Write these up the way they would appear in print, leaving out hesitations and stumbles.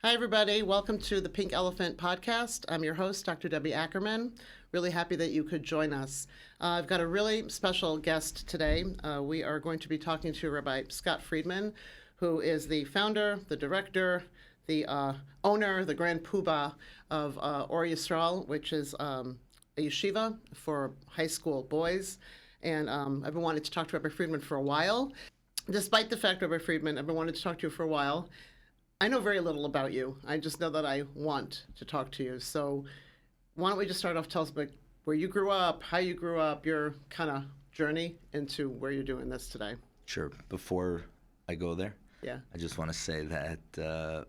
Hi, everybody. Welcome to the Pink Elephant Podcast. I'm your host, Dr. Debbie Akerman. Really happy that you could join us. I've got a really special guest today. We are going to be talking to Rabbi Scott Friedman, who is the founder, the director, the owner, the grand poobah of Or Yisrael, which is a yeshiva for high school boys. And I've been wanting to talk to Rabbi Friedman for a while. Despite the fact, Rabbi Friedman, I've been wanting to talk to you for a while. I know very little about you. I just know that I want to talk to you. So why don't we just start off, tell us about where you grew up, how you grew up, your kind of journey into where you're doing this today. Sure. Before I go there, Yeah. I just want to say that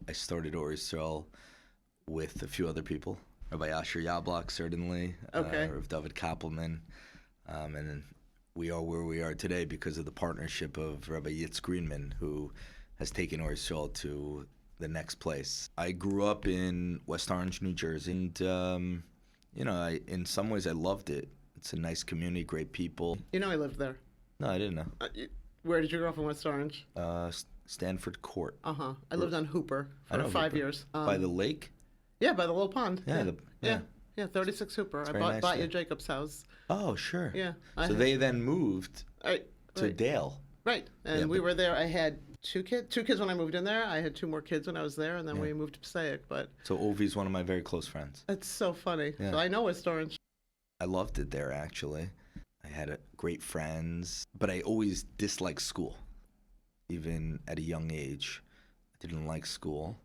I started Or Yisrael with a few other people. Rabbi Asher Yablok, certainly. Okay. Rav David Koppelman. And we are where we are today because of the partnership of Rabbi Yitzhak Greenman, who has taken Or Yisrael to the next place. I grew up in West Orange, New Jersey, and in some ways I loved it. It's a nice community, great people. You know I lived there. No, I didn't know. Where did you grow up in West Orange? Stanford Court. Uh-huh. I lived on Hooper I know for 5 Hooper. years. By the lake? Yeah, by the little pond. Yeah. Yeah, 36 Hooper. I very bought nice you there. Jacob's house. Oh, sure. Yeah. So they then moved Right. to Dale. Right. And Yeah, we but- were there. I had two kids when I moved in there. I had two more kids when I was there, and then we moved to Passaic. But So Ovi's one of my very close friends. it's so funny. Yeah. So I know West Orange. I loved it there, actually. I had great friends, but I always disliked school, even at a young age. I didn't like school.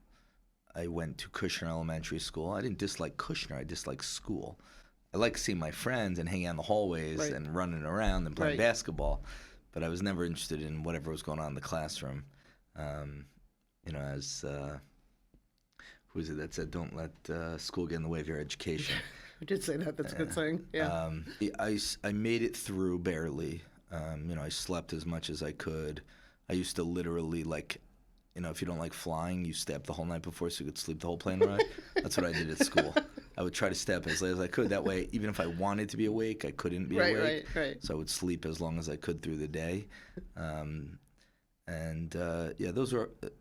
I went to Kushner Elementary School. I didn't dislike Kushner. I disliked school. I liked seeing my friends and hanging out in the hallways Right. and running around and playing Right. basketball, but I was never interested in whatever was going on in the classroom. Who is it that said, don't let school get in the way of your education? I did say that. That's a good saying. Yeah. I made it through barely. I slept as much as I could. I used to literally, if you don't like flying, you stay up the whole night before so you could sleep the whole plane ride. That's what I did at school. I would try to stay up as late as I could. That way, even if I wanted to be awake, I couldn't be awake. Right. So I would sleep as long as I could through the day.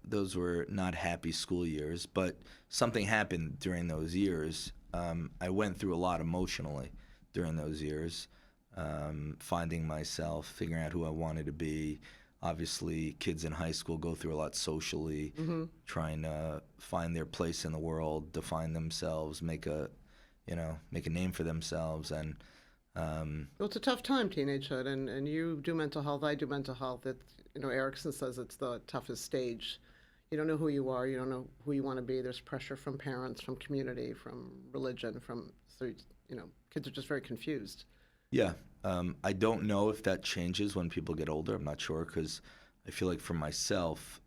Those were not happy school years, but something happened during those years. I went through a lot emotionally during those years, finding myself, figuring out who I wanted to be. Obviously, kids in high school go through a lot socially, trying to find their place in the world, define themselves, make a name for themselves, and Well, it's a tough time, teenagehood, and you do mental health. I do mental health. Erickson says it's the toughest stage. You don't know who you are. You don't know who you want to be. There's pressure from parents, from community, from religion, kids are just very confused. Yeah. I don't know if that changes when people get older. I'm not sure because I feel like for myself,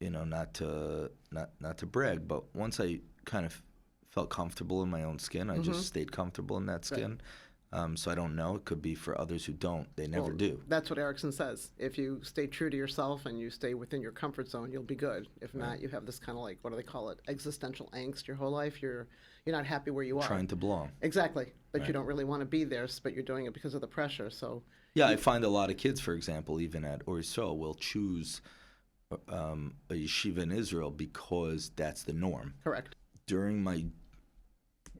not to brag, but once I kind of felt comfortable in my own skin, I just stayed comfortable in that skin. So I don't know. It could be for others who don't. They never do. That's what Erickson says. If you stay true to yourself and you stay within your comfort zone, you'll be good. If not, you have this kind of what do they call it? Existential angst your whole life. You're not happy where you are. Trying to belong. Exactly. But you don't really want to be there, but you're doing it because of the pressure. So yeah, I find a lot of kids, for example, even at Or Yisrael, will choose a yeshiva in Israel because that's the norm. Correct. During my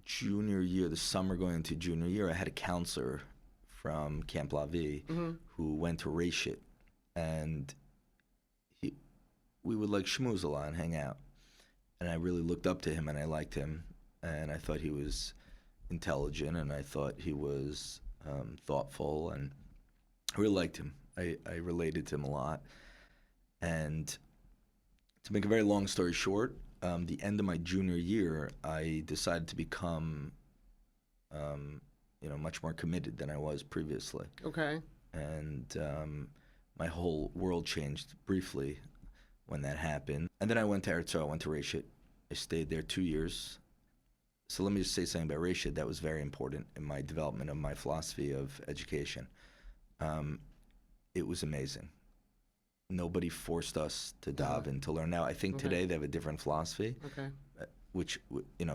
junior year, the summer going into junior year, I had a counselor from Camp Lavi who went to Rashit, and we would schmooze a lot and hang out. And I really looked up to him, and I liked him, and I thought he was intelligent, and I thought he was thoughtful, and I really liked him. I related to him a lot. And to make a very long story short, the end of my junior year, I decided to become, much more committed than I was previously. Okay. And my whole world changed briefly when that happened. And then I went to Eretz Yisrael, I went to Rashit. I stayed there 2 years. So let me just say something about Rashit that was very important in my development of my philosophy of education. It was amazing. Nobody forced us to dive in to learn. Now, I think today they have a different philosophy, which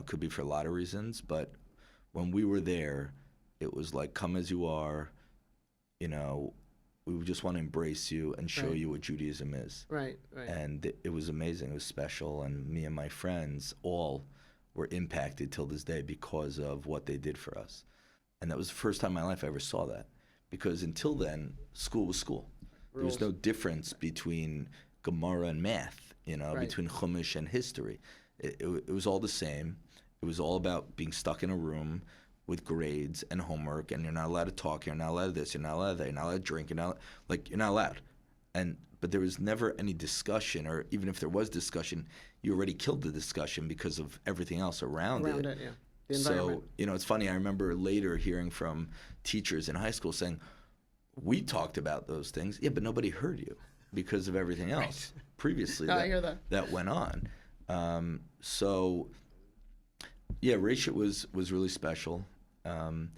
could be for a lot of reasons. But when we were there, it was come as you are. we just want to embrace you and show Right. you what Judaism is. Right. Right. And it was amazing. It was special. And me and my friends all were impacted till this day because of what they did for us. And that was the first time in my life I ever saw that. Because until then, school was school. There was no difference between Gemara and math, Right. between Chumash and history. It was all the same. It was all about being stuck in a room with grades and homework, and you're not allowed to talk, you're not allowed to this, you're not allowed to that, you're not allowed to drink, you're not allowed. But there was never any discussion, or even if there was discussion, you already killed the discussion because of everything else around it. Yeah. The environment. So, it's funny, I remember later hearing from teachers in high school saying, we talked about those things, yeah, but nobody heard you because of everything else previously I hear that went on. Yeah, Rashid was really special. And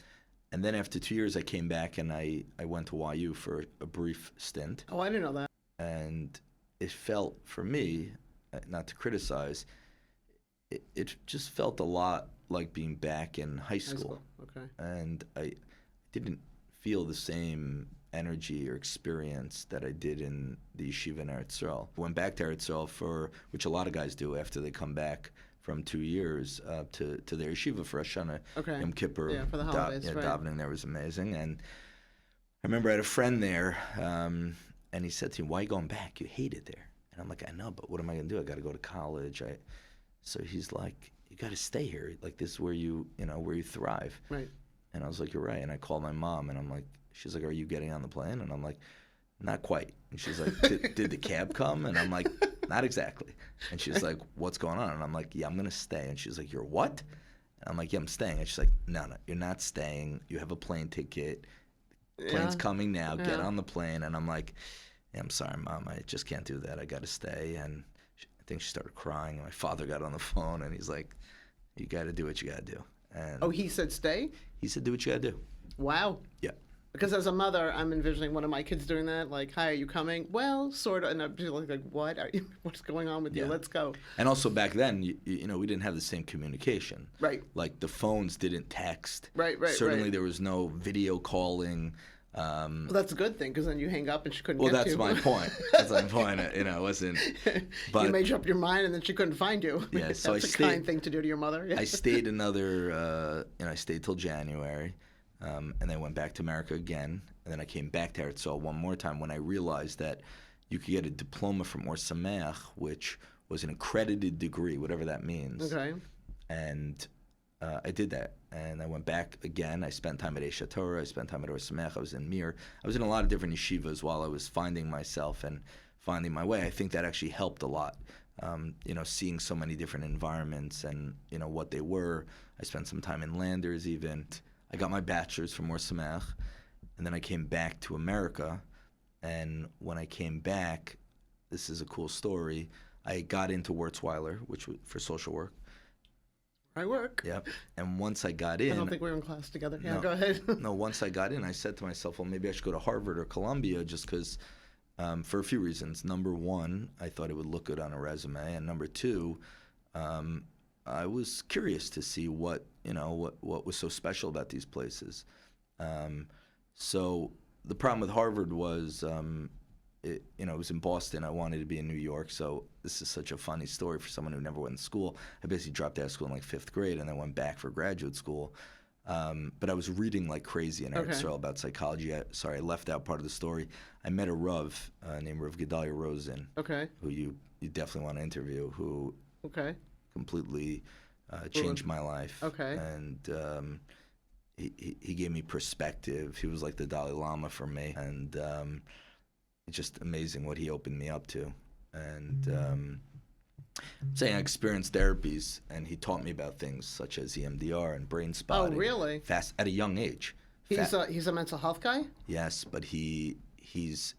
then after 2 years, I came back and I went to YU for a brief stint. Oh, I didn't know that. And it felt, for me, not to criticize, it just felt a lot like being back in high school. Okay. And I didn't feel the same energy or experience that I did in the yeshiva in Eretz Yisrael. I went back to Eretz Yisrael which a lot of guys do after they come back from 2 years to their yeshiva for Rosh Hashanah, Yom Kippur. Yeah, for the holidays, right. Davening there was amazing. And I remember I had a friend there, and he said to me, why are you going back? You hate it there. And I'm like, I know, but what am I going to do? I got to go to college. So he's like, you got to stay here. Like, this is where you thrive. Right. And I was like, you're right. And I called my mom, and I'm like, she's like, are you getting on the plane? And I'm like, not quite. And she's like, did the cab come? And I'm like, not exactly. And she's like, what's going on? And I'm like, yeah, I'm going to stay. And she's like, you're what? And I'm like, yeah, I'm staying. And she's like, no, you're not staying. You have a plane ticket. Plane's coming now. Get on the plane. And I'm like, yeah, I'm sorry, Mom. I just can't do that. I got to stay. And I think she started crying. And my father got on the phone, and he's like, you got to do what you got to do. And he said stay? He said, do what you got to do. Wow. Yeah. Because as a mother, I'm envisioning one of my kids doing that. Like, hi, are you coming? Well, sort of. And I'm just like, what? What's going on with you? Let's go. And also back then, we didn't have the same communication. Right. Like, the phones didn't text. Right. Certainly there was no video calling. Well, that's a good thing, because then you hang up and she couldn't well, get to you. Well, that's my point. That's my point. It wasn't. But you made up your mind, and then she couldn't find you. Yeah, so that's a kind thing to do to your mother. Yeah. I stayed I stayed till January, and then I went back to America again, and then I came back to Eretz Yisrael one more time when I realized that you could get a diploma from Or Sameach, which was an accredited degree, whatever that means. Okay. And I did that, and I went back again. I spent time at Eish Torah. I spent time at Or Sameach. I was in Mir. I was in a lot of different yeshivas while I was finding myself and finding my way. I think that actually helped a lot. Seeing so many different environments and what they were. I spent some time in Landers even. I got my bachelor's from Or Sameach, and then I came back to America. And when I came back, this is a cool story. I got into Wurzweiler, which was for social work. I work. Yep. And once I got in... I don't think we were in class together. Yeah, no, go ahead. No, once I got in, I said to myself, well, maybe I should go to Harvard or Columbia just because, for a few reasons. Number one, I thought it would look good on a resume. And number two, I was curious to see what was so special about these places. So the problem with Harvard was... it was in Boston. I wanted to be in New York, so this is such a funny story for someone who never went to school. I basically dropped out of school in like 5th grade and then went back for graduate school. But I was reading like crazy in Eretz Yisrael about psychology. I left out part of the story. I met a Rav named Rav Gedalia Rosen, who you definitely want to interview, who completely changed my life. And he gave me perspective. He was like the Dalai Lama for me, and it's just amazing what he opened me up to. And saying I experienced therapies, and he taught me about things such as EMDR and brain spotting. Oh, really? Fast at a young age. He's a mental health guy? Yes, but he's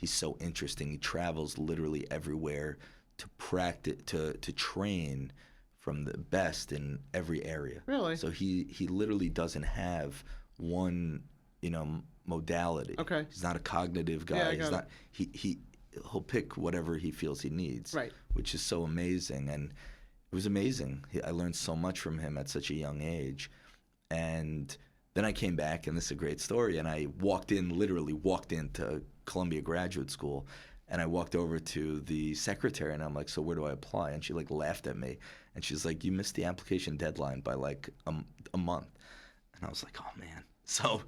so interesting. He travels literally everywhere to practice, to train from the best in every area. Really? So he literally doesn't have one, modality. He's not a cognitive guy. He'll pick whatever he feels he needs. Right. Which is so amazing. And it was amazing. I learned so much from him at such a young age. And Then I came back, and this is a great story, and I literally walked into Columbia Graduate School, and I walked over to the secretary, and I'm like, so where do I apply? And she like laughed at me, and she's like, you missed the application deadline by like a month. And I was like, oh man. So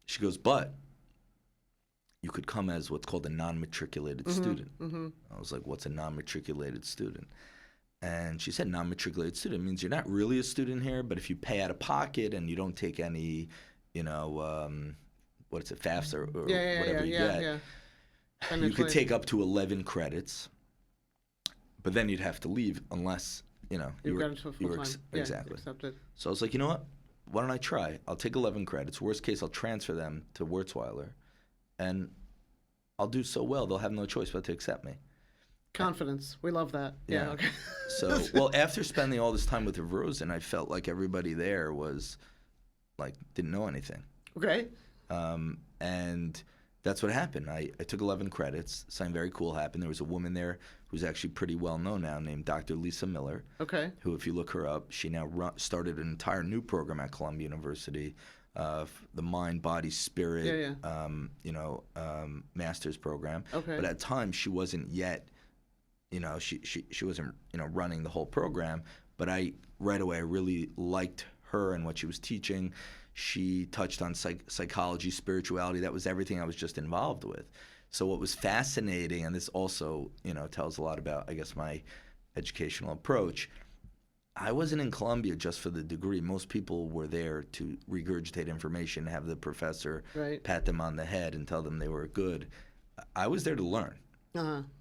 she goes, but you could come as what's called a non-matriculated student. I was like, what's a non-matriculated student? And she said non-matriculated student means you're not really a student here, but if you pay out of pocket and you don't take any, what is it, FAFSA or whatever you get, you could take up to 11 credits, but then you'd have to leave unless, you got into a full time. Exactly. Accepted. So I was like, you know what? Why don't I try? I'll take 11 credits. Worst case, I'll transfer them to Wurzweiler, and I'll do so well, they'll have no choice but to accept me. Confidence. We love that. Yeah. Okay. So, well, after spending all this time with Rosen, I felt like everybody there was, like, didn't know anything. Okay. And that's what happened. I took 11 credits. Something very cool happened. There was a woman there who's actually pretty well known now named Dr. Lisa Miller. Okay. Who, if you look her up, she now started an entire new program at Columbia University, the Mind, Body, Spirit, master's program. Okay. But at times she wasn't yet, she wasn't, running the whole program. But right away, I really liked her and what she was teaching. She touched on psychology, spirituality. That was everything I was just involved with. So what was fascinating, and this also, tells a lot about, I guess, my educational approach. I wasn't in Columbia just for the degree. Most people were there to regurgitate information, have the professor pat them on the head and tell them they were good. I was there to learn.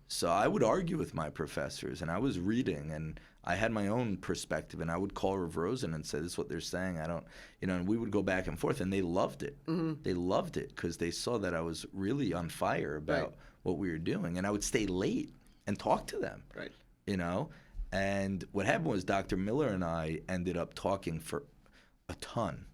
So I would argue with my professors, and I was reading, and I had my own perspective, and I would call Rav Rosen and say, this is what they're saying. I don't, and we would go back and forth, and they loved it. They loved it because they saw that I was really on fire about what we were doing, and I would stay late and talk to them, And what happened was Dr. Miller and I ended up talking for a ton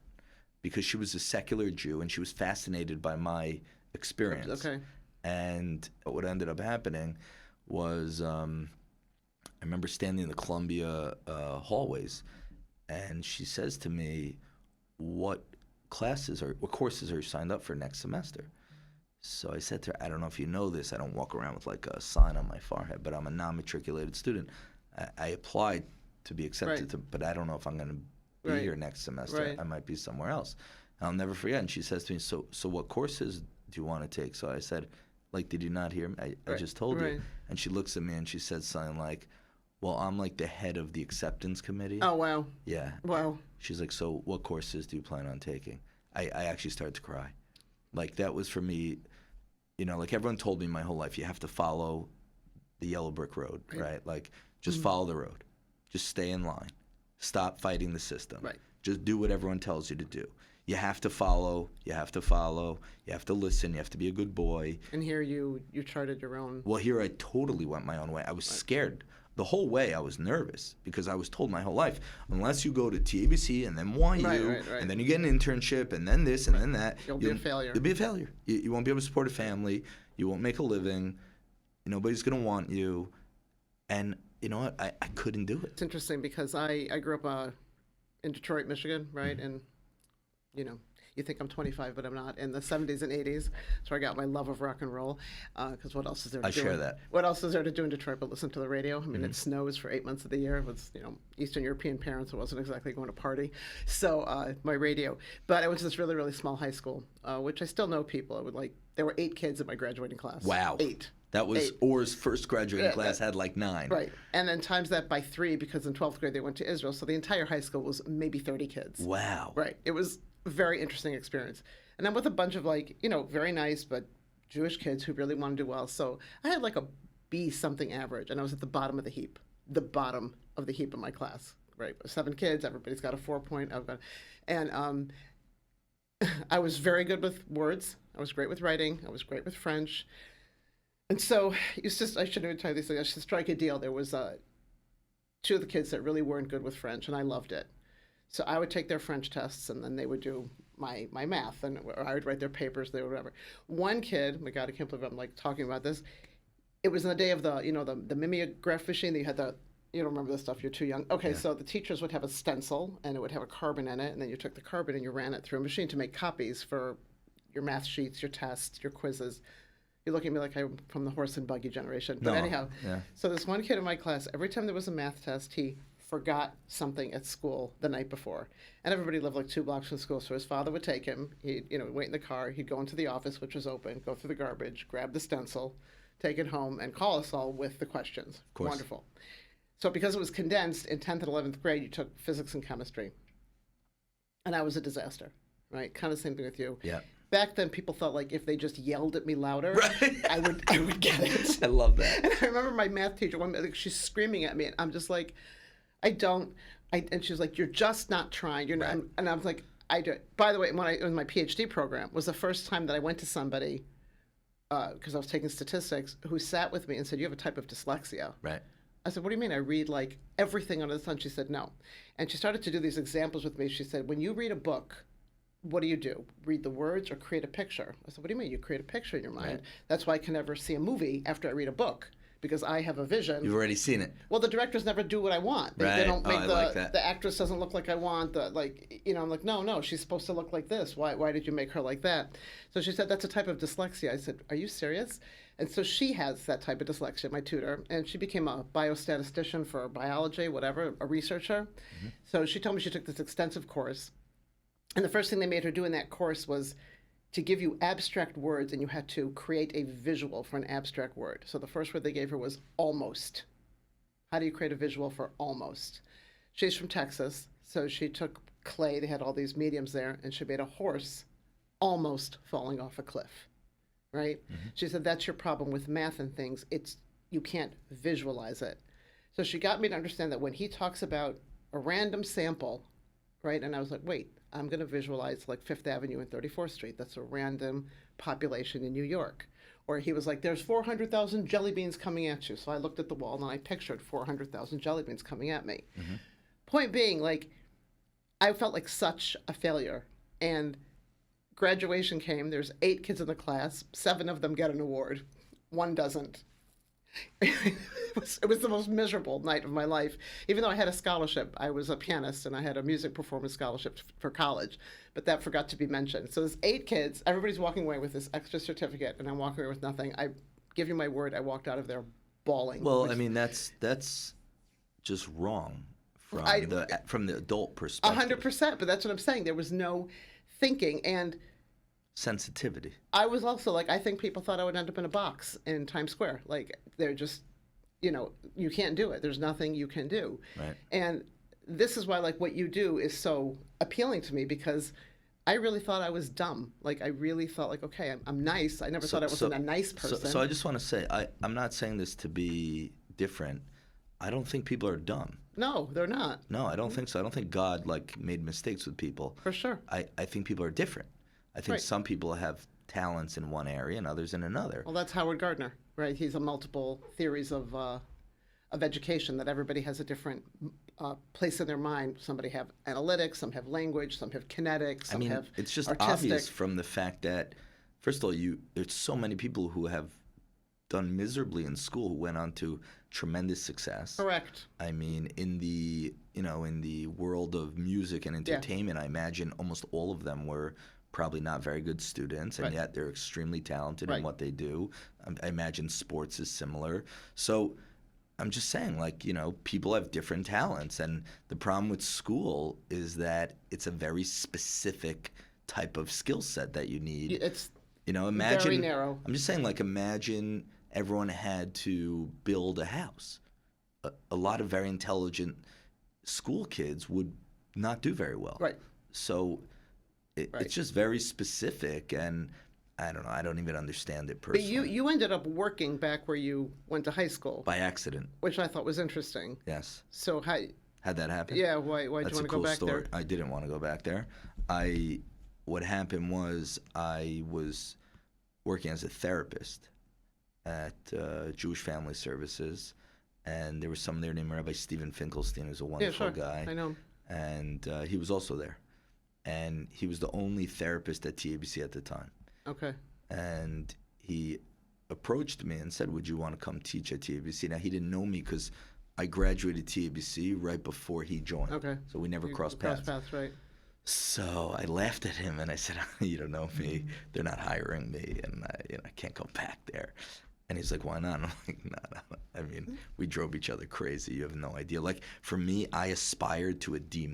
because she was a secular Jew, and she was fascinated by my experience. Okay. And what ended up happening was I remember standing in the Columbia hallways, and she says to me, what courses are you signed up for next semester? So I said to her, I don't know if you know this, I don't walk around with like a sign on my forehead, but I'm a non-matriculated student. I applied to be accepted, but I don't know if I'm going to be here next semester. I might be somewhere else. I'll never forget. And she says to me, so what courses do you want to take? So I said, like, did you not hear me? I just told you. And she looks at me and she said something like, well, I'm like the head of the acceptance committee. Oh, wow. Yeah. Wow. She's like, so what courses do you plan on taking? I actually started to cry. Like, that was for me, like everyone told me my whole life, you have to follow the yellow brick road, right? Like, just follow the road. Just stay in line. Stop fighting the system. Just do what everyone tells you to do. You have to follow, you have to listen, you have to be a good boy. And here you charted your own. Well, here I totally went my own way. I was scared. The whole way I was nervous because I was told my whole life, unless you go to TABC and then YU, and then you get an internship and then this and then that. You'll be a failure. You'll be a failure. You won't be able to support a family. You won't make a living. Nobody's going to want you. And you know what? I couldn't do it. It's interesting because I grew up in Detroit, Michigan, right? And you think I'm 25, but I'm not. In the 70s and 80s, so I got my love of rock and roll. Because what else is there to do? I share that. What else is there to do in Detroit but listen to the radio? I mean, it snows for 8 months of the year. It was, Eastern European parents. I wasn't exactly going to party. So my radio. But I went to this really, really small high school, which I still know people. There were 8 kids in my graduating class. Wow. 8. That was Orr's first graduating class had like 9. Right. And then times that by 3 because in 12th grade they went to Israel. So the entire high school was maybe 30 kids. Wow. Right. It was a very interesting experience. And I'm with a bunch of very nice but Jewish kids who really want to do well. So I had like a B something average and I was at the bottom of the heap. The bottom of the heap of my class. Right. 7 kids, everybody's got a 4-point. And I was very good with words. I was great with writing. I was great with French. And so I shouldn't even tell you these things. I should strike a deal. There was 2 of the kids that really weren't good with French, and I loved it. So I would take their French tests, and then they would do my math, or I would write their papers, whatever. One kid, my God, I can't believe I'm talking about this. It was in the day of the mimeograph machine. That you had the You don't remember this stuff. You're too young. Okay, Yeah. so the teachers would have a stencil, and it would have a carbon in it, and then you took the carbon and you ran it through a machine to make copies for your math sheets, your tests, your quizzes. You're looking at me like I'm from the horse and buggy generation. But No. anyhow, Yeah. so this one kid in my class, every time there was a math test, he forgot something at school the night before. And everybody lived like 2 blocks from school, so his father would take him. He'd, wait in the car. He'd go into the office, which was open, go through the garbage, grab the stencil, take it home, and call us all with the questions. Of course. Wonderful. So because it was condensed in 10th and 11th grade, you took physics and chemistry. And I was a disaster, right? Kind of same thing with you. Yeah. Back then, people felt like if they just yelled at me louder, Right. I would get it. I love that. And I remember my math teacher, like, she's screaming at me, and I'm just like, and she's like, you're just not trying. You're not. Right. And I was like, I do it. By the way, when in my PhD program, was the first time that I went to somebody, because I was taking statistics, who sat with me and said, you have a type of dyslexia. Right. I said, what do you mean? I read like everything under the sun. She said, no. And she started to do these examples with me. She said, when you read a book, what do? Read the words or create a picture? I said, what do you mean? You create a picture in your mind. Right. That's why I can never see a movie after I read a book, because I have a vision. You've already seen it. Well, the directors never do what I want. They Right. don't make I like that. the actress doesn't look like I want. I'm like, no, she's supposed to look like this. Why did you make her like that? So she said, that's a type of dyslexia. I said, are you serious? And so she has that type of dyslexia, my tutor, and she became a biostatistician for biology, whatever, a researcher. Mm-hmm. So she told me she took this extensive course. And the first thing they made her do in that course was to give you abstract words, and you had to create a visual for an abstract word. So the first word they gave her was almost. How do you create a visual for almost? She's from Texas, so she took clay. They had all these mediums there, and she made a horse almost falling off a cliff, right? Mm-hmm. She said, that's your problem with math and things. You can't visualize it. So she got me to understand that when he talks about a random sample, right? And I was like, wait, I'm going to visualize like 5th Avenue and 34th Street. That's a random population in New York. Or he was like, there's 400,000 jelly beans coming at you. So I looked at the wall and I pictured 400,000 jelly beans coming at me. Mm-hmm. Point being, like, I felt like such a failure. And graduation came. There's 8 kids in the class. 7 of them get an award. 1 doesn't. It was the most miserable night of my life. Even though I had a scholarship, I was a pianist and I had a music performance scholarship for college, but that forgot to be mentioned. So there's 8 kids. Everybody's walking away with this extra certificate, and I'm walking away with nothing. I give you my word, I walked out of there bawling. Well, I mean, that's just wrong from the adult perspective. 100%, but that's what I'm saying. There was no thinking, and sensitivity. I was also like, I think people thought I would end up in a box in Times Square. Like, they're just, you can't do it. There's nothing you can do. Right. And this is why, like, what you do is so appealing to me, because I really thought I was dumb. Like, I really thought, like, okay, I'm nice. I never thought I wasn't a nice person. So I just want to say, I'm not saying this to be different. I don't think people are dumb. No, they're not. No, I don't think so. I don't think God, made mistakes with people. For sure. I think people are different. I think some people have talents in one area and others in another. Well, that's Howard Gardner, right? He's a multiple theories of education, that everybody has a different place in their mind. Somebody have analytics, some have language, some have kinetics, some have it's just artistic. Obvious from the fact that, first of all, there's so many people who have done miserably in school who went on to tremendous success. Correct. I mean, in the world of music and entertainment, I imagine almost all of them were probably not very good students, and yet they're extremely talented in what they do. I imagine sports is similar. So I'm just saying, people have different talents, and the problem with school is that it's a very specific type of skill set that you need. It's imagine, very narrow. I'm just saying, imagine everyone had to build a house. A lot of very intelligent school kids would not do very well. Right. So it's just very specific, and I don't know. I don't even understand it personally. But you ended up working back where you went to high school. By accident. Which I thought was interesting. Yes. So how... How'd that happen? Yeah, why'd you want to go back story. there? I didn't want to go back there. What happened was I was working as a therapist at Jewish Family Services, and there was someone there named Rabbi Stephen Finkelstein, who's a wonderful guy. I know. And he was also there. And he was the only therapist at TABC at the time. Okay. And he approached me and said, would you want to come teach at TABC? Now, he didn't know me because I graduated TABC right before he joined. Okay. So we never You crossed paths. right. So I laughed at him and I said, "You don't know me. They're not hiring me, and I can't go back there." And he's like, "Why not?" And I'm like, "No. I mean, we drove each other crazy. You have no idea. Like for me, I aspired to a D-.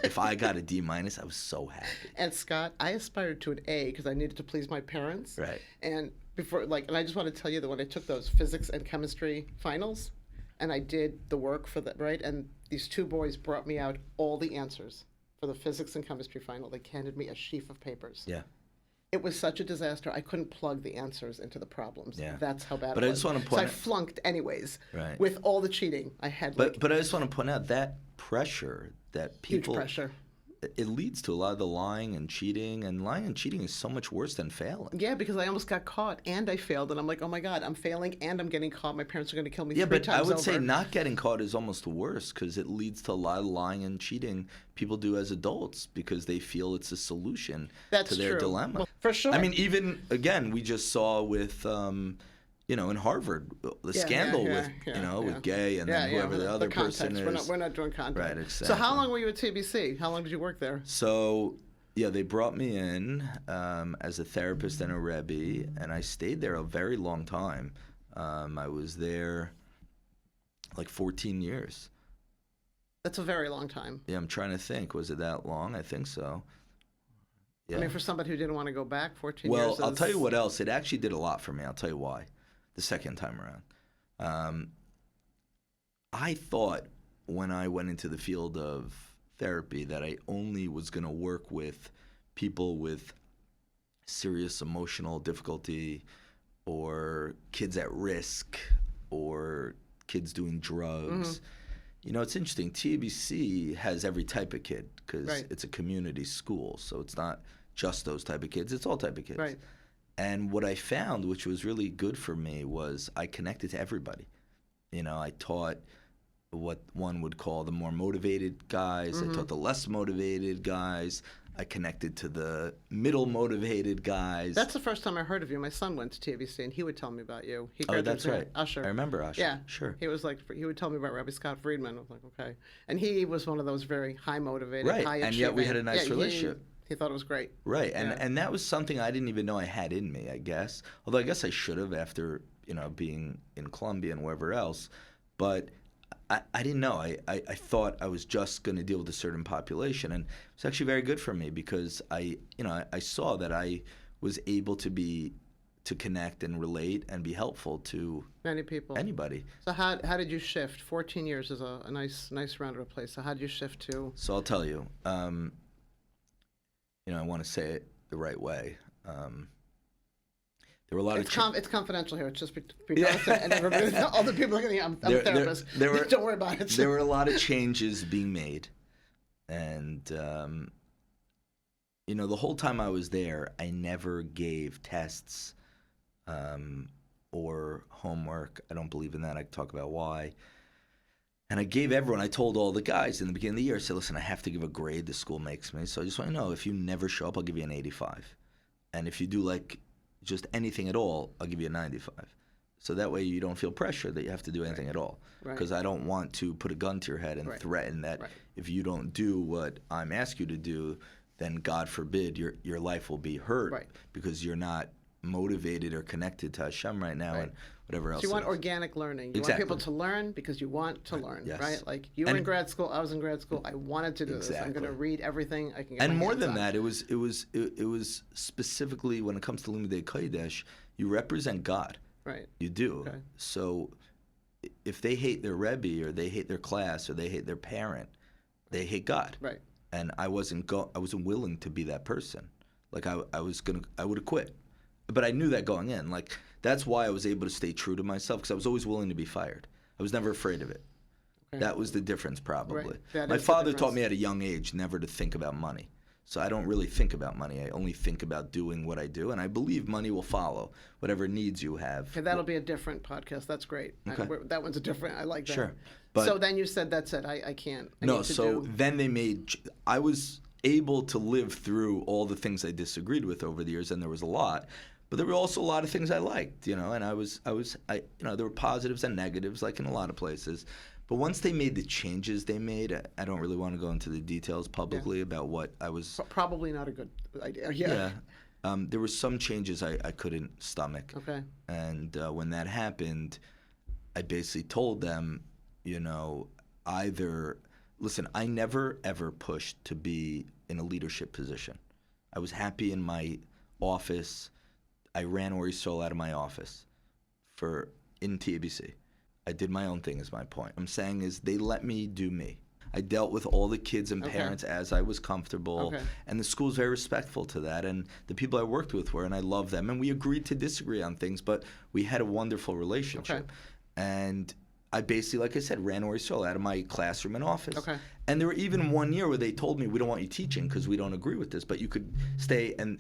If I got a D-, I was so happy." And Scott, I aspired to an A because I needed to please my parents. Right. And and I just want to tell you that when I took those physics and chemistry finals, and I did the work for that, right? And these two boys brought me out all the answers for the physics and chemistry final. They handed me a sheaf of papers. Yeah. It was such a disaster. I couldn't plug the answers into the problems. Yeah. That's how bad But it I was. just want to So point I out, flunked anyways. Right. With all the cheating I had. but I just want to point out that pressure that people, huge pressure. it leads to a lot of the lying and cheating, and lying and cheating is so much worse than failing. Yeah, because I almost got caught and I failed, and I'm like, oh my God, I'm failing and I'm getting caught. My parents are going to kill me Yeah, 3 but times I would over. say not getting caught is almost worse because it leads to a lot of lying and cheating people do as adults because they feel it's a solution That's to their true. dilemma. Well, for sure. I mean, even, again, we just saw with, in Harvard, the scandal with Gay and then whoever the other person is. We're not doing context. Right, exactly. So how long were you at TBC? How long did you work there? So, yeah, they brought me in as a therapist and a Rebbe, and I stayed there a very long time. I was there like 14 years. That's a very long time. Yeah, I'm trying to think. Was it that long? I think so. Yeah. I mean, for somebody who didn't want to go back, 14 Well, years I'll tell you what else. It actually did a lot for me. I'll tell you why. The second time around. I thought when I went into the field of therapy that I only was going to work with people with serious emotional difficulty or kids at risk or kids doing drugs. Mm-hmm. You know, it's interesting. TABC has every type of kid because Right. it's a community school. So it's not just those type of kids. It's all type of kids. Right. And what I found, which was really good for me, was I connected to everybody. You know, I taught what one would call the more motivated guys. Mm-hmm. I taught the less motivated guys. I connected to the middle motivated guys. That's the first time I heard of you. My son went to TBC, and he would tell me about you. He Oh, that's graduated right. Usher. I remember Usher. Yeah, Sure. He was like, he would tell me about Rabbi Scott Friedman. I was like, okay. And he was one of those very high motivated, Right, high and yet we achieving- had a nice yeah, relationship. He thought it was great. Right, and Yeah. and that was something I didn't even know I had in me, I guess. Although I guess I should have after, being in Columbia and wherever else. But I didn't know. I thought I was just going to deal with a certain population, and it's actually very good for me because I saw that I was able to connect and relate and be helpful to Many people. anybody. So how did you shift? 14 years is a nice round of a place. So how did you shift to? So I'll tell you. I want to say it the right way. There were a lot of It's confidential here. It's just between us and everybody. All the people looking at me. I'm a therapist. Don't worry about it. There were a lot of changes being made, and the whole time I was there, I never gave tests or homework. I don't believe in that. I can talk about why. And I gave everyone, I told all the guys in the beginning of the year, I said, listen, I have to give a grade the school makes me. So I just want to know, if you never show up, I'll give you an 85. And if you do just anything at all, I'll give you a 95. So that way you don't feel pressure that you have to do anything at all. Because I don't want to put a gun to your head and threaten that if you don't do what I'm asking you to do, then God forbid your life will be hurt because you're not motivated or connected to Hashem right now and whatever else. So you want organic learning. You want people to learn because you want to learn, right? Like you were in grad school, I was in grad school. I wanted to do this. I'm going to read everything I can get. And my more hands than on. that, it was specifically when it comes to Limudei Kodesh, you represent God. Right. You do. Okay. So if they hate their Rebbe or they hate their class or they hate their parent, they hate God. Right. And I wasn't willing to be that person. Like I would have quit. But I knew that going in. Like that's why I was able to stay true to myself because I was always willing to be fired. I was never afraid of it. Okay. That was the difference probably. Right. My father taught me at a young age never to think about money. So I don't really think about money. I only think about doing what I do, and I believe money will follow whatever needs you have. Okay, that'll be a different podcast. That's great. Okay. That one's a different. I like that. Sure. But so then you said that's it. I can't. Then they made. I was able to live through all the things I disagreed with over the years, and there was a lot. But there were also a lot of things I liked, and there were positives and negatives, like in a lot of places. But once they made the changes they made, I don't really want to go into the details publicly about what I was. Probably not a good idea. Yeah. There were some changes I couldn't stomach. Okay. And when that happened, I basically told them, listen, I never ever pushed to be in a leadership position. I was happy in my office. I ran Ori Sol out of my office in TABC. I did my own thing is my point. I'm saying is they let me do me. I dealt with all the kids and parents as I was comfortable. Okay. And the school's very respectful to that. And the people I worked with were, and I love them. And we agreed to disagree on things, but we had a wonderful relationship. Okay. And I basically, like I said, ran Ori Sol out of my classroom and office. Okay. And there were even one year where they told me, we don't want you teaching because we don't agree with this, but you could stay in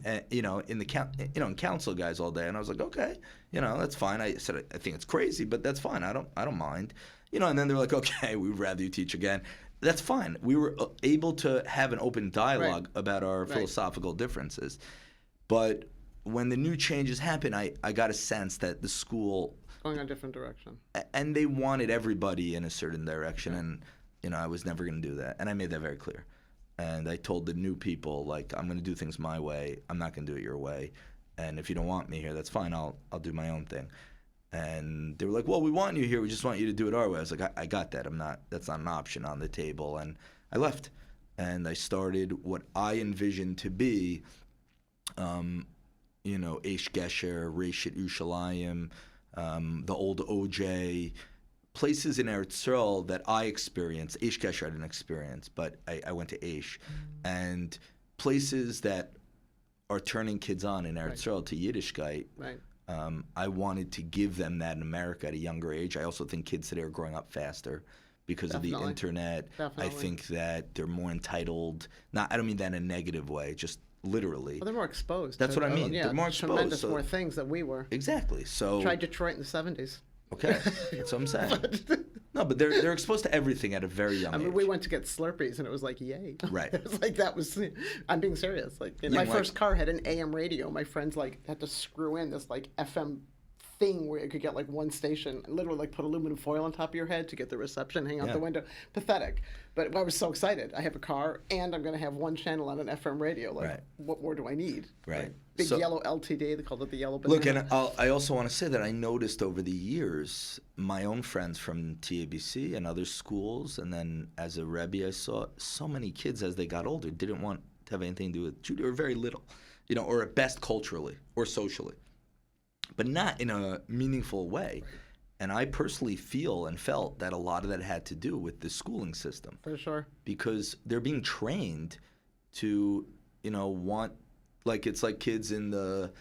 council guys all day. And I was like, okay, that's fine. I said, I think it's crazy, but that's fine. I don't mind. And then they're like, okay, we'd rather you teach again. That's fine. We were able to have an open dialogue about our philosophical differences. But when the new changes happened, I got a sense that the school going a different direction. And they wanted everybody in a certain direction, and I was never going to do that. And I made that very clear. And I told the new people, like, I'm going to do things my way. I'm not going to do it your way. And if you don't want me here, that's fine. I'll do my own thing. And they were like, well, we want you here. We just want you to do it our way. I was like, I got that. That's not an option on the table. And I left. And I started what I envisioned to be, Eish Gesher, Reshit Yerushalayim, the old OJ, places in Eretz Yisrael that I experienced. Eish Gesher I didn't experience, but I went to Eish. And places that are turning kids on in Eretz Yisrael to Yiddishkeit. Right. I wanted to give them that in America at a younger age. I also think kids today are growing up faster because of the internet. Definitely. I think that they're more entitled. I don't mean that in a negative way, just literally. Well, they're more exposed. That's what I mean. Yeah, they're more exposed. Tremendous more things than we were. Exactly. So tried Detroit in the 70s. Okay, that's what I'm saying. No, but they're exposed to everything at a very young age. We went to get Slurpees, and it was like, yay. Right. It was like, I'm being serious. Like, my first car had an AM radio. My friends, had to screw in this, FM thing where you could get, one station, literally, put aluminum foil on top of your head to get the reception, hang out the window. Pathetic. But I was so excited. I have a car, and I'm going to have one channel on an FM radio. What more do I need? Right. Big yellow LTD. They called it the yellow banana. Look, and I also want to say that I noticed over the years, my own friends from TABC and other schools, and then as a Rebbe, I saw so many kids as they got older didn't want to have anything to do with Judaism, or very little, or at best culturally or socially, but not in a meaningful way. Right. And I personally feel and felt that a lot of that had to do with the schooling system. For sure. Because they're being trained to, want. It's like kids in the,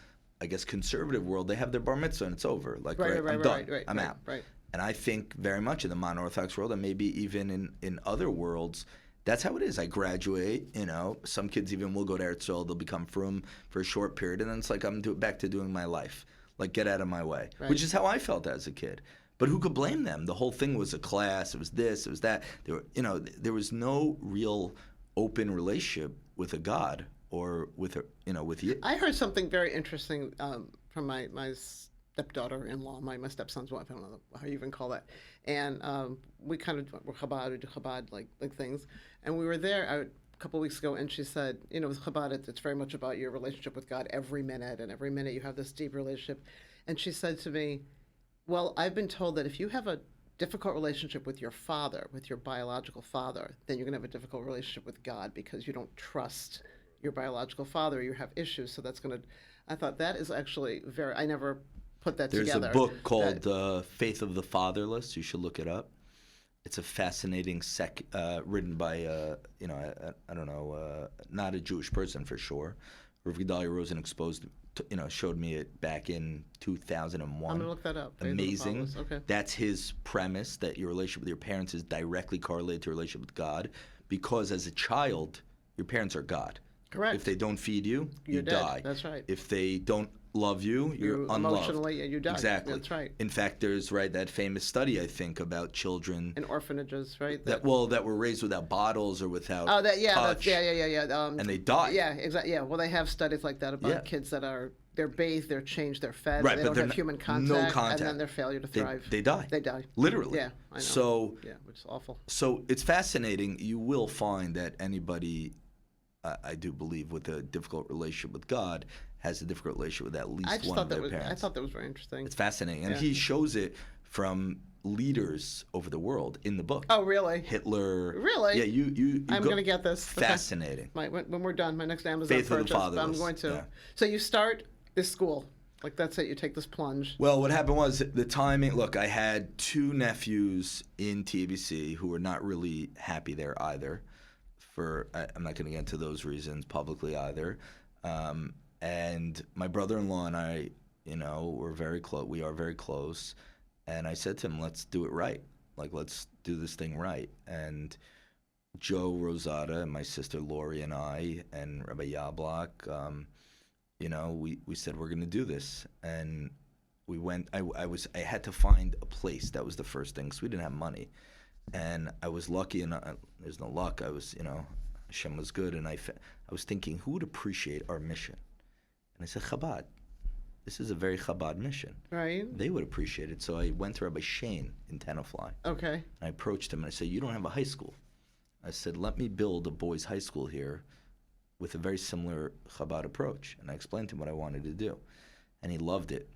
I guess, conservative world. They have their bar mitzvah and it's over. I'm done. I'm out. Right. And I think very much in the non-Orthodox world, and maybe even in other worlds, that's how it is. I graduate. Some kids even will go to Eretz Yisrael. They'll become frum for a short period, and then it's like I'm back to doing my life. Get out of my way, which is how I felt as a kid. But who could blame them? The whole thing was a class. It was this. It was that. There was no real open relationship with a God. Or with you. I heard something very interesting from my stepdaughter-in-law, my stepson's wife. I don't know how you even call that. And we kind of were Chabad like things. And we were there a couple of weeks ago, and she said, with Chabad, it's very much about your relationship with God every minute, and every minute you have this deep relationship. And she said to me, well, I've been told that if you have a difficult relationship with your father, with your biological father, then you're going to have a difficult relationship with God because you don't trust your biological father, you have issues, so that's going to. I thought that is actually I never put that together. There's a book called Faith of the Fatherless. You should look it up. It's a fascinating written by I don't know, not a Jewish person for sure. Rav Gedalia Rosen showed me it back in 2001. I'm gonna look that up. Amazing. Okay. That's his premise, that your relationship with your parents is directly correlated to your relationship with God, because as a child, your parents are God. Correct. If they don't feed you, you You're dead. die. That's right. If they don't love you, you're unloved. Emotionally, you die. Exactly. That's right. In fact, there's that famous study, I think, about children In orphanages, right? that were raised without bottles or without touch, And they die. Yeah, exactly. Yeah, well, they have studies like that about kids that they're bathed, they're changed, they're fed, Right, they but don't have human contact, no contact, and then their failure to thrive. They die. They die. Literally. Yeah, I know. So yeah, which is awful. So it's fascinating. You will find that anybody, I do believe, with a difficult relationship with God has a difficult relationship with at least one of their parents. I thought that was very interesting. It's fascinating. And he shows it from leaders over the world in the book. Oh, really? Hitler. Really? Yeah, you I'm going to get this. Fascinating. Okay. When we're done, my next Amazon Faith purchase. of the Fatherless. I'm going to. Yeah. So you start this school. Like, that's it. You take this plunge. Well, what happened was the timing. Look, I had 2 nephews in TABC who were not really happy there either. I'm not going to get into those reasons publicly either. And my brother-in-law and I, we're very close. We are very close. And I said to him, let's do it right. Like, let's do this thing right. And Joe Rosada and my sister Lori and I and Rabbi Yablok, we said we're going to do this. And we went. I had to find a place. That was the first thing, because we didn't have money. And I was lucky, and there's no luck. I was, Hashem was good, and I was thinking, who would appreciate our mission? And I said, Chabad. This is a very Chabad mission. Right. They would appreciate it. So I went to Rabbi Shane in Tenafly. Okay. And I approached him, and I said, you don't have a high school. I said, let me build a boys' high school here with a very similar Chabad approach. And I explained to him what I wanted to do. And he loved it.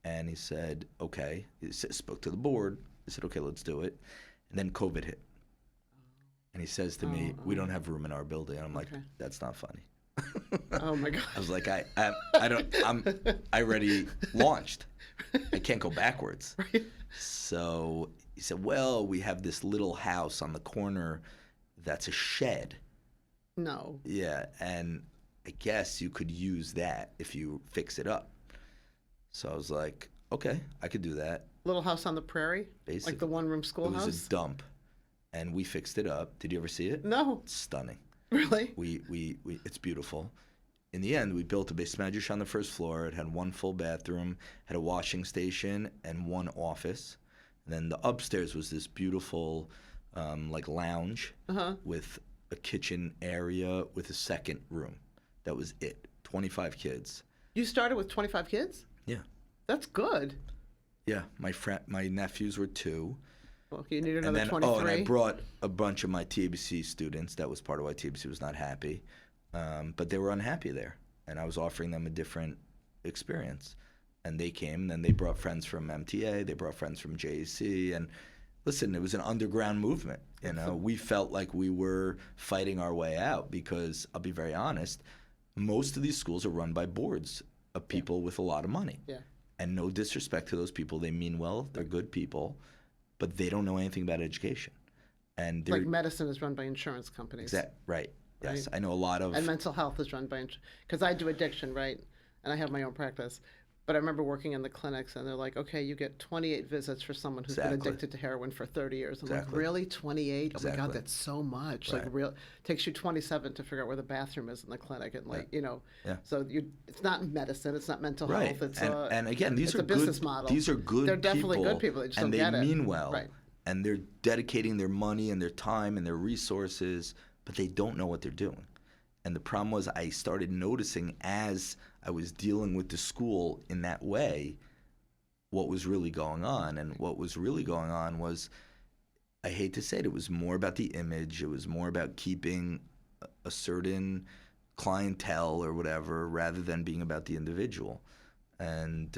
And he said, okay. He spoke to the board. He said, okay, let's do it. And then COVID hit. And he says to me, we don't have room in our building. And I'm like, that's not funny. Oh my God. I was like, I already launched. I can't go backwards. Right. So he said, well, we have this little house on the corner that's a shed. No. Yeah, and I guess you could use that if you fix it up. So I was like, okay, I could do that. Little house on the prairie? Basically. Like the one-room schoolhouse? It was a dump, and we fixed it up. Did you ever see it? No. It's stunning. Really? We it's beautiful. In the end, we built a base medrash on the first floor. It had 1 full bathroom, had a washing station, and 1 office. And then the upstairs was this beautiful, lounge with a kitchen area with a second room. That was it. 25 kids. You started with 25 kids? Yeah. That's good. Yeah. My nephews were 2. Well, you need another 23. And I brought a bunch of my TABC students. That was part of why TABC was not happy. But they were unhappy there. And I was offering them a different experience. And they came, and then they brought friends from MTA. They brought friends from JAC. And listen, it was an underground movement. We felt like we were fighting our way out because, I'll be very honest, most of these schools are run by boards of people with a lot of money. Yeah. And no disrespect to those people. They mean well. They're good people. But they don't know anything about education. And like medicine is run by insurance companies. Right. Yes. Right? I know a lot of... And mental health is run by... Because I do addiction, right? And I have my own practice. But I remember working in the clinics, and they're like, okay, you get 28 visits for someone who's been addicted to heroin for 30 years. I'm like, really? 28? Oh my God, that's so much. Right. Like, takes you 27 to figure out where the bathroom is in the clinic. And so it's not medicine, it's not mental health. It's and again, these are a business model. These are good They're definitely people, good people. They just and don't get it. they mean well. Right. And they're dedicating their money and their time and their resources, but they don't know what they're doing. And the problem was, I started noticing as I was dealing with the school in that way, what was really going on. And what was really going on was, I hate to say it, it was more about the image. It was more about keeping a certain clientele or whatever, rather than being about the individual. And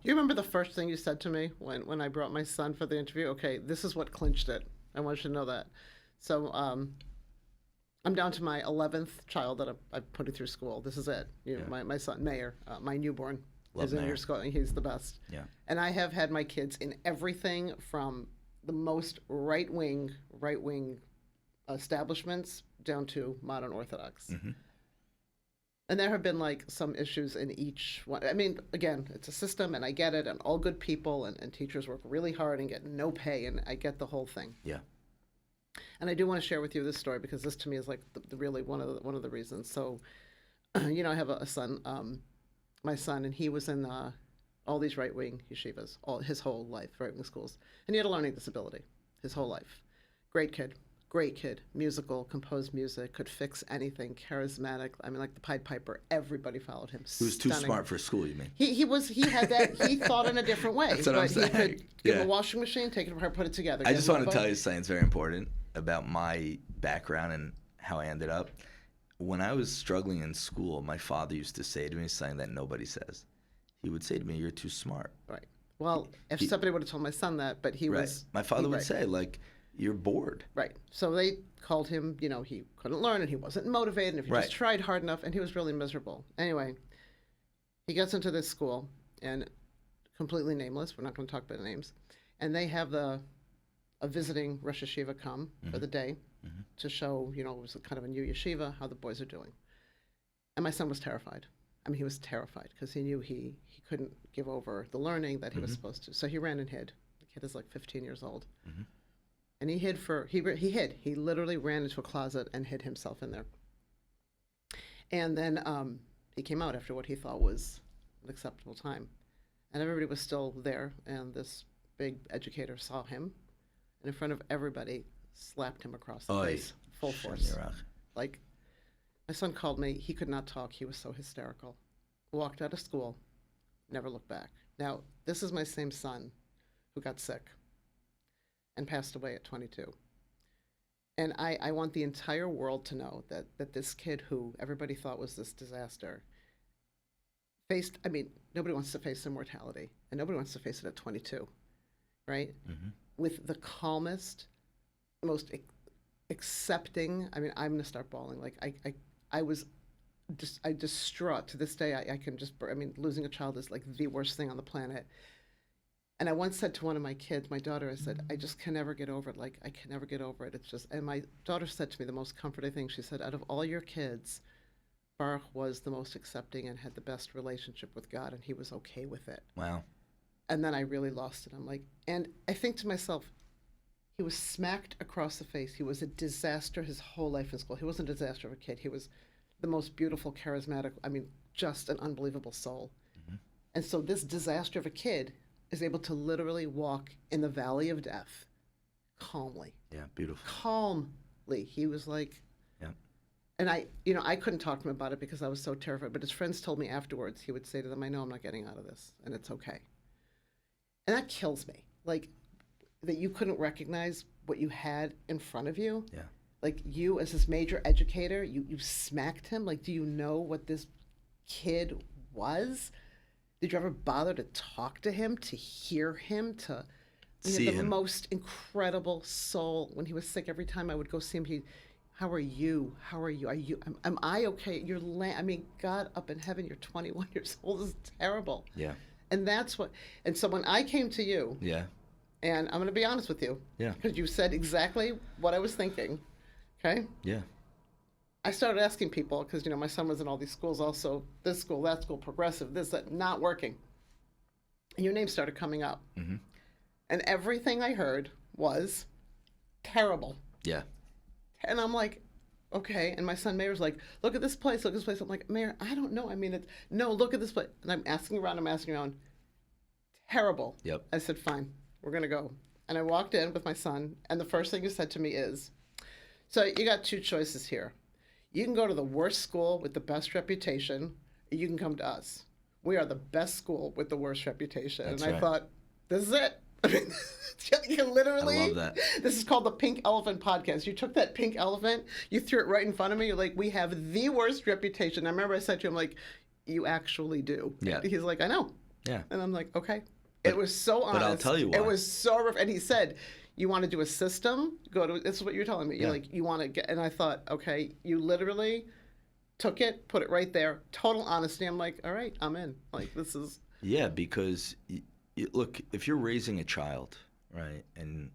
you remember the first thing you said to me when I brought my son for the interview? Okay, this is what clinched it. I want you to know that. So I'm down to my 11th child that I'm putting through school. This is it. My son, Mayor, my newborn, is in your school. He's the best. Yeah. And I have had my kids in everything from the most right-wing establishments down to modern Orthodox. Mm-hmm. And there have been some issues in each one. I mean, again, it's a system, and I get it, and all good people and teachers work really hard and get no pay, and I get the whole thing. Yeah. And I do want to share with you this story because this to me is really one of the reasons. So, I have a son. my son, and he was in all these right-wing yeshivas, his whole life, right-wing schools. And he had a learning disability his whole life. Great kid, musical, composed music, could fix anything, charismatic. I mean, like the Pied Piper, everybody followed him. He was too smart for school, you mean? He had that, he thought in a different way. That's what I'm saying. He could give him a washing machine, take it apart, put it together. I just want to tell you something that's very important about my background and how I ended up. When I was struggling in school, my father used to say to me something that nobody says. He would say to me, "You're too smart." Right. Well, if somebody would have told my son that, but he was... My father would say, like, "You're bored." Right. So they called him, he couldn't learn and he wasn't motivated, and if he just tried hard enough, and he was really miserable. Anyway, he gets into this school, and completely nameless, we're not going to talk about names, and they have a visiting Rosh Yeshiva come for the day to show, it was kind of a new yeshiva, how the boys are doing. And my son was terrified. I mean, he was terrified because he knew he couldn't give over the learning that he was supposed to. So he ran and hid. The kid is like 15 years old. And he hid he hid. He literally ran into a closet and hid himself in there. And then he came out after what he thought was an acceptable time. And everybody was still there, and this big educator saw him, and in front of everybody, slapped him across the face, full force. Like, my son called me. He could not talk. He was so hysterical. Walked out of school, never looked back. Now, this is my same son who got sick and passed away at 22. And I want the entire world to know that this kid who everybody thought was this disaster faced, nobody wants to face immortality, and nobody wants to face it at 22, right? With the calmest, most accepting, I'm going to start bawling. Like, I was distraught. To this day, I can just, losing a child is like the worst thing on the planet. And I once said to one of my kids, my daughter, I said, I just can never get over it. Like, I can never get over it. It's just, and my daughter said to me the most comforting thing. She said, out of all your kids, Baruch was the most accepting and had the best relationship with God, and he was okay with it. Wow. And then I really lost it. I'm like, and I think to myself, he was smacked across the face. He was a disaster his whole life in school. He wasn't a disaster of a kid. He was the most beautiful, charismatic, just an unbelievable soul. And so this disaster of a kid is able to literally walk in the valley of death calmly. Yeah, beautiful. Calmly. He was like, yeah. And I couldn't talk to him about it because I was so terrified, but his friends told me afterwards, he would say to them, I know I'm not getting out of this, and it's okay. And that kills me. Like, that you couldn't recognize what you had in front of you. Yeah. Like, you as this major educator, you smacked him. Like, do you know what this kid was? Did you ever bother to talk to him, to hear him, to see him? The most incredible soul. When he was sick, every time I would go see him, how are you? How are you? Am I okay? God up in heaven, you're 21 years old. This is terrible. Yeah. And so when I came to you, yeah, and I'm going to be honest with you, yeah, because you said exactly what I was thinking, okay? Yeah. I started asking people, because, my son was in all these schools also, this school, that school, progressive, this, that, not working. And your name started coming up. And everything I heard was terrible. Yeah. And I'm like, okay. And my son Mayor's like, look at this place, look at this place. I'm like, Mayor, I don't know. No, look at this place. And I'm asking around. Terrible. Yep. I said, fine, we're going to go. And I walked in with my son, and the first thing you said to me is, so you got two choices here. You can go to the worst school with the best reputation, or you can come to us. We are the best school with the worst reputation. That's and I right. thought, this is it. You can literally. I love that. This is called the Pink Elephant Podcast. You took that pink elephant, you threw it right in front of me. You're like, we have the worst reputation. I remember I said to him, like, you actually do. Yeah. He's like, I know. Yeah. And I'm like, okay. It was so honest. But I'll tell you why. It was so rough. And he said, you want to do a system? This is what you're telling me. Yeah. You're like, you want to get, and I thought, okay, you literally took it, put it right there, total honesty. I'm like, all right, I'm in. Like, this is. Yeah, because look, if you're raising a child, right, and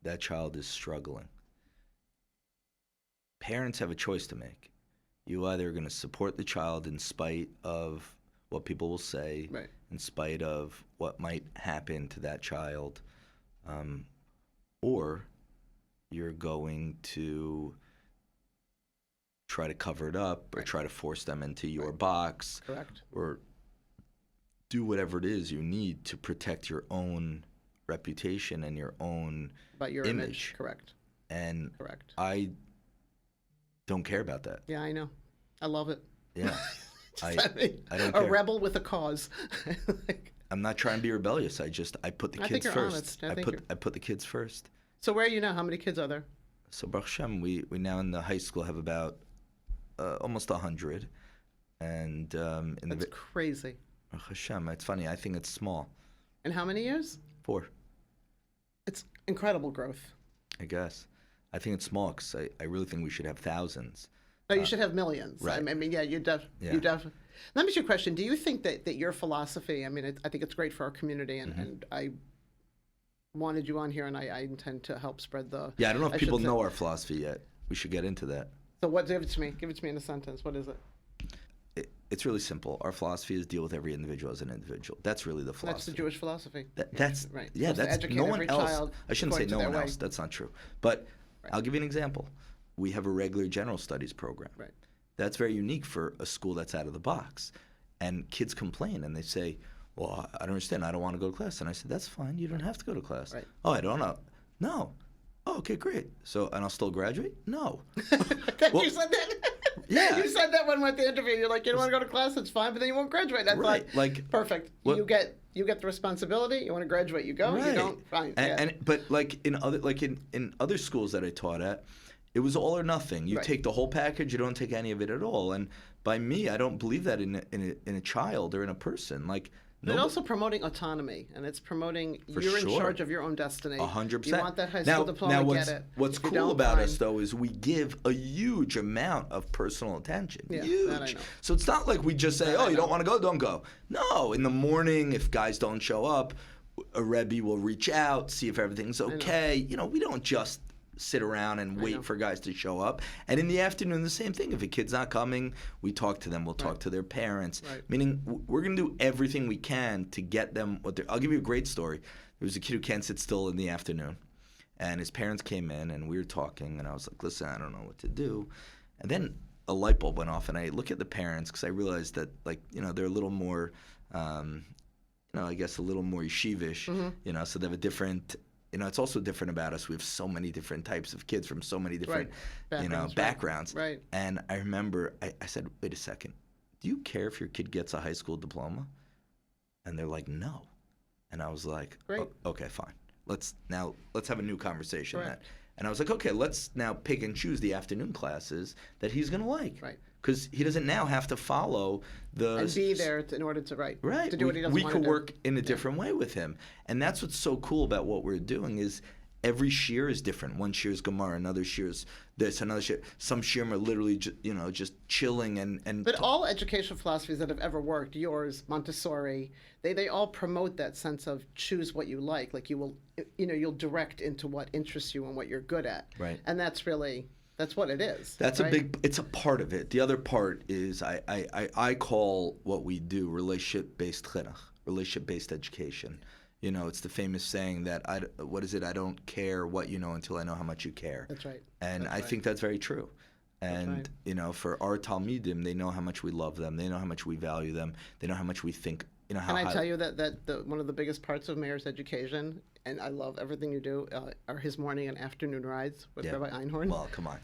that child is struggling, parents have a choice to make. You either are going to support the child in spite of what people will say, right, in spite of what might happen to that child, or you're going to try to cover it up or Right. try to force them into your Right. box Correct. or do whatever it is you need to protect your own reputation and your own About your image. Correct. And Correct. I don't care about that. Yeah, I know. I love it. Yeah. I don't a care. rebel with a cause. I'm not trying to be rebellious. I put the I think kids you're first. honest. I put the kids first. So where are you now? How many kids are there? So Baruch Hashem, we now in the high school have about almost 100, and That's crazy. Baruch Hashem, it's funny. I think it's small. In how many years? 4, It's incredible growth. I guess. I think it's small because I really think we should have thousands. No, you should have millions. right. I mean, yeah, you def. Let me ask you a question. Do you think that your philosophy? I mean, I think it's great for our community, and I wanted you on here, and I intend to help spread the. Yeah, I don't know if people know our philosophy yet. We should get into that. So what? Give it to me. Give it to me in a sentence. What is it? It's really simple. Our philosophy is deal with every individual as an individual. That's really the philosophy. That's the Jewish philosophy. That's right. Yeah, that's educate no one every else. child I shouldn't say according to no their one way. else. That's not true. But I'll give you an example. We have a regular general studies program. Right. That's very unique for a school that's out of the box. And kids complain and they say, well, I don't understand. I don't want to go to class. And I said, that's fine. You don't have to go to class. Right. Oh, I don't know. No. Oh, okay, great. So, and I'll still graduate? No. Well, you said that. Yeah. You said that when we went to the interview. You're like, you don't want to go to class, that's fine, but then you won't graduate. That's Right, like, perfect. what- You get the responsibility. You want to graduate, you go. Right. You don't, fine. But like in other schools that I taught at, it was all or nothing. You Right. take the whole package, you don't take any of it at all. And by me, I don't believe that in a child or in a person. Like But also promoting autonomy, and it's promoting For you're in sure. charge of your own destiny. 100%. You want that high school diploma, what's, get it. What's If you cool don't, about fine. us, though, is we give a huge amount of personal attention. Yeah, huge. that I know. So it's not like we just say, That I oh, you don't know. want to go, don't go. No, in the morning, if guys don't show up, a Rebbe will reach out, see if everything's okay. You know, we don't just sit around and wait for guys to show up. And in the afternoon, the same thing. If a kid's not coming, we talk to them. We'll talk to their parents. Right. Meaning, we're going to do everything we can to get them what they're. I'll give you a great story. There was a kid who can't sit still in the afternoon. And his parents came in, and we were talking. And I was like, listen, I don't know what to do. And then a light bulb went off, and I look at the parents because I realized that, like, you know, they're a little more, I guess a little more yeshivish, so they have a different. It's also different about us. We have so many different types of kids from so many different, backgrounds. Right. And I remember I said, wait a second, do you care if your kid gets a high school diploma? And they're like, no. And I was like, Great. Okay, fine. Let's have a new conversation. Correct. And I was like, okay, let's now pick and choose the afternoon classes that he's going to like. Right. Because he doesn't now have to follow the... And be there in order to Right. to do what he doesn't want to do. We could work in a different way with him. And that's what's so cool about what we're doing is every shiur is different. One shiur is Gemara, another shiur is this, another shiur. Some shiurim are literally just chilling and But all educational philosophies that have ever worked, yours, Montessori, they all promote that sense of choose what you like. Like you'll direct into what interests you and what you're good at. Right. And that's what it is. That's right? it's a part of it. The other part is I call what we do relationship-based chinuch, relationship-based education. It's the famous saying that I don't care what you know until I know how much you care. That's right. And That's I right. think that's very true. And, for our Talmidim, they know how much we love them. They know how much we value them. They know how much we think, how Can I tell you that one of the biggest parts of Mayor's education, and I love everything you do, are his morning and afternoon rides with Rabbi Einhorn. Well, come on.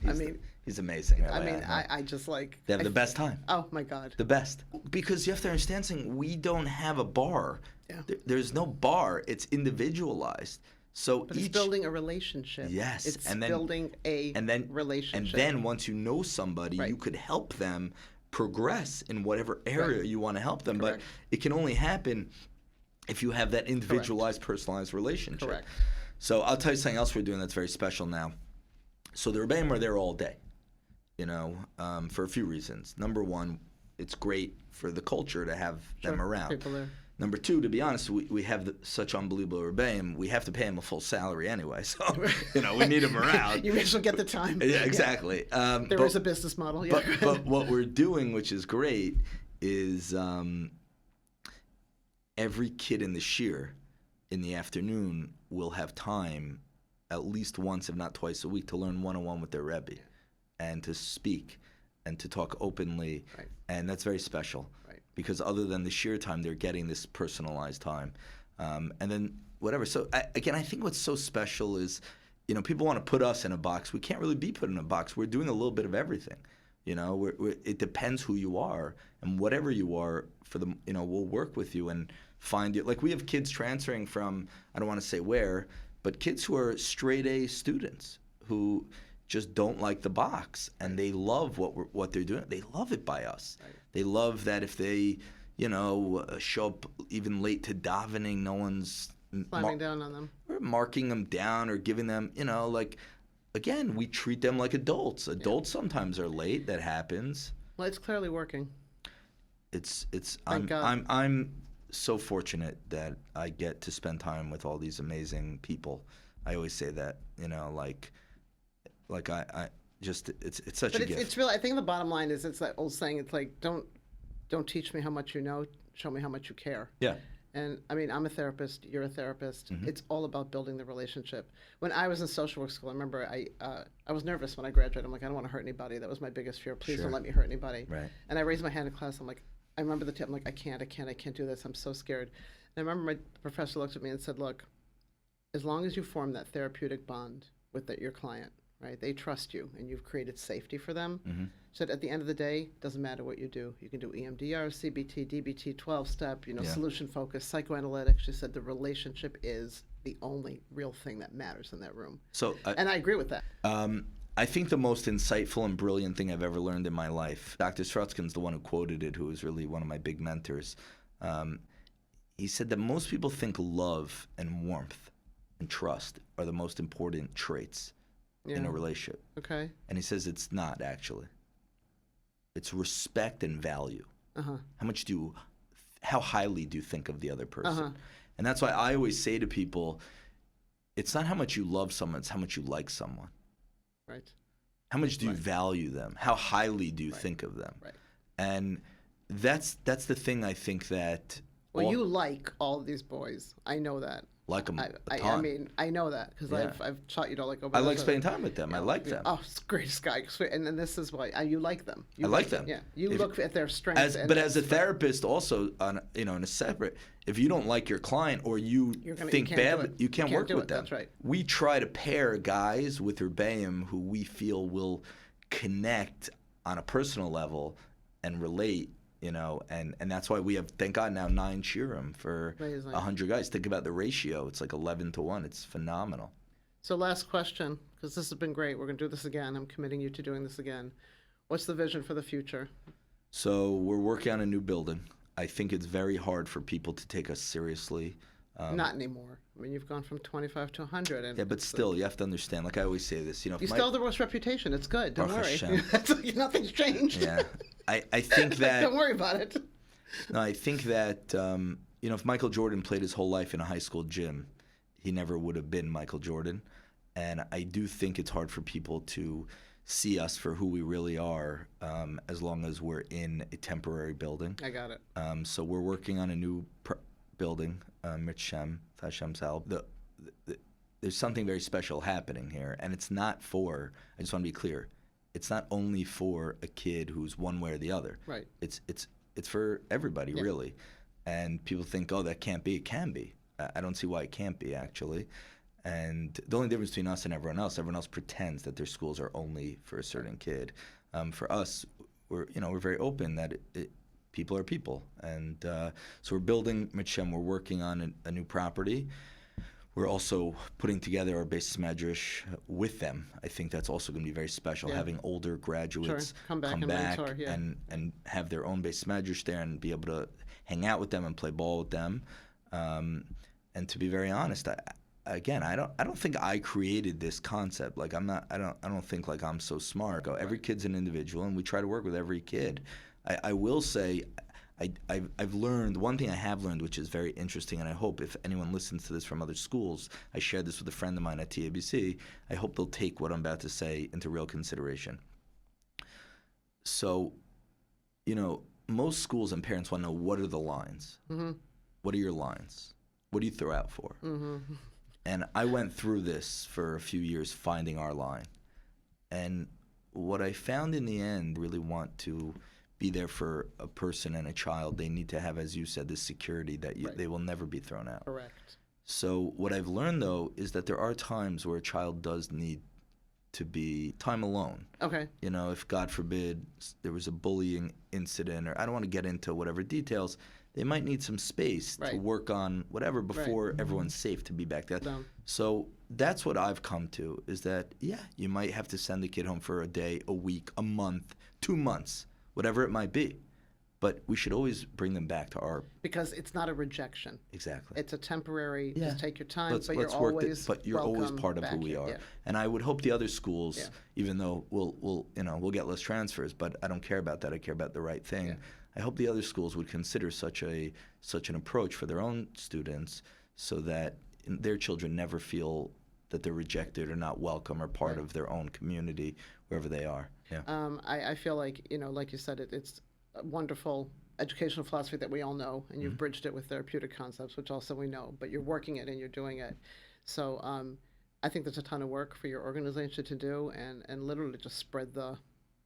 He's amazing. I just like... They have the best time. Oh, my God. The best. Because you have to understand something. We don't have a bar. Yeah. There's no bar. It's individualized. So But it's building a relationship. Yes. It's and then, building a relationship. And then once you know somebody, you could help them progress in whatever area you want to help them. Correct. But it can only happen if you have that individualized, personalized relationship. Correct. So I'll tell you something else we're doing that's very special now. So the Rebbeim are there all day, for a few reasons. Number one, it's great for the culture to have them around. People there. Number two, to be honest, we have such unbelievable Rebbeim, we have to pay them a full salary anyway. So, we need them around. You may as well get the time. Yeah, exactly. There is a business model. Yeah. But what we're doing, which is great, is every kid in the shiur in the afternoon will have time at least once, if not twice a week, to learn one-on-one with their Rebbe and to speak. and to talk openly, Right. and that's very special. Right. Because other than the sheer time, they're getting this personalized time, and then whatever. So I think what's so special is, people want to put us in a box. We can't really be put in a box. We're doing a little bit of everything. It depends who you are, and whatever you are, we'll work with you and find you. Like we have kids transferring from, I don't want to say where, but kids who are straight A students who just don't like the box, and they love what they're doing. They love it by us. Right. They love that if they, show up even late to davening, no one's Slamming down on them. or marking them down or giving them, again, we treat them like adults. Adults sometimes are late. That happens. Well, it's clearly working. I'm God. I'm so fortunate that I get to spend time with all these amazing people. I always say that, I just it's such But a gift. it's really, I think the bottom line is, it's that old saying, it's like, don't teach me how much you know, show me how much you care. Yeah. And I mean, I'm a therapist, you're a therapist. Mm-hmm. It's all about building the relationship. When I was in social work school, I remember I was nervous when I graduated. I'm like, I don't want to hurt anybody. That was my biggest fear. Please Sure. don't let me hurt anybody. Right. And I raised my hand in class. I'm like, I remember the tip. I'm like, I can't do this. I'm so scared. And I remember my professor looked at me and said, look, as long as you form that therapeutic bond with your client, right? They trust you, and you've created safety for them. Mm-hmm. So at the end of the day, doesn't matter what you do. You can do EMDR, CBT, DBT, 12-step, solution focus, psychoanalytics. She said the relationship is the only real thing that matters in that room. So, and I agree with that. I think the most insightful and brilliant thing I've ever learned in my life, Dr. Strutskin's the one who quoted it, who was really one of my big mentors. He said that most people think love and warmth and trust are the most important traits in a relationship. Okay. And he says it's not, actually. It's respect and value. Uh-huh. How highly do you think of the other person? Uh-huh. And that's why I always say to people, it's not how much you love someone, it's how much you like someone. Right. How much do you value them? How highly do you think of them? Right. And that's the thing I think that... Well, you like all of these boys. I know that. Like them a I ton. mean, I know that because I've taught you to like. I like spending time with them. I like them. Oh, it's the greatest guy. And then this is why you like them. I like them. Yeah, you look at their strengths. But as a therapist, also in a separate, if you don't like your client or you think badly, you can't work with them. That's right. We try to pair guys with Rebbeim who we feel will connect on a personal level and relate. And that's why we have, thank God, now 9 shiurim for 100 guys. Think about the ratio. It's like 11-1. It's phenomenal. So last question, because this has been great. We're going to do this again. I'm committing you to doing this again. What's the vision for the future? So we're working on a new building. I think it's very hard for people to take us seriously. Not anymore. I mean, you've gone from 25 to 100. And yeah, but still, you have to understand, like I always say this. You still have the worst reputation. It's good. Don't worry. Nothing's changed. Yeah. I think that... Don't worry about it. No, I think that, if Michael Jordan played his whole life in a high school gym, he never would have been Michael Jordan. And I do think it's hard for people to see us for who we really are, as long as we're in a temporary building. I got it. So we're working on a new building, Hashem's help. There's something very special happening here, and it's not for, I just want to be clear, it's not only for a kid who's one way or the other. Right. It's for everybody, really. And people think, oh, that can't be. It can be. I don't see why it can't be, actually. And the only difference between us and everyone else pretends that their schools are only for a certain kid. For us, we're very open that people are people. And so we're building Mitzvah. We're working on a new property. We're also putting together our basis medrash with them. I think that's also going to be very special, having older graduates come back mentor, and have their own basis medrash there and be able to hang out with them and play ball with them. And to be very honest, I don't think I created this concept. Like I don't think like I'm so smart. Every kid's an individual, and we try to work with every kid. I will say, I've learned, one thing I have learned, which is very interesting, and I hope if anyone listens to this from other schools, I shared this with a friend of mine at TABC, I hope they'll take what I'm about to say into real consideration. So, most schools and parents want to know, what are the lines? Mm-hmm. What are your lines? What do you throw out for? Mm-hmm. And I went through this for a few years, finding our line. And what I found in the end, really want to be there for a person and a child, they need to have, as you said, this security that Right. they will never be thrown out. Correct. So what I've learned, though, is that there are times where a child does need to be time alone. Okay. You know, if God forbid there was a bullying incident, or I don't want to get into whatever details, they might need some space to Right. work on whatever before everyone's safe to be back there. Them. So that's what I've come to, is that, yeah, you might have to send the kid home for a day, a week, a month, 2 months, whatever it might be. But we should always bring them back to our... Because it's not a rejection. Exactly. It's a temporary, Yeah. just take your time, Let's but you're work always but you're always welcome part of who back we here. are. Yeah. And I would hope the other schools, Yeah. even though we'll get less transfers, but I don't care about that. I care about the right thing. Yeah. I hope the other schools would consider such an approach for their own students, so that their children never feel that they're rejected or not welcome or part of their own community wherever they are. Yeah. I feel like, like you said, it's a wonderful educational philosophy that we all know, and you've bridged it with therapeutic concepts, which also we know, but you're working it and you're doing it. So I think there's a ton of work for your organization to do, and literally just spread the,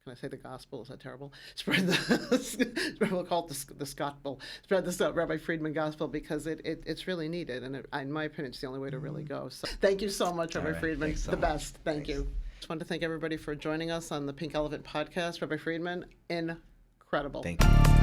can I say the gospel? Is that terrible? Spread the, we'll call it the Scottable. Spread the Rabbi Friedman gospel, because it's really needed, and in my opinion, it's the only way to really go. So thank you so much, Rabbi All right. Friedman. Thanks so The much. best. Thank you. Just want to thank everybody for joining us on the Pink Elephant podcast. Rabbi Friedman, incredible. Thank you.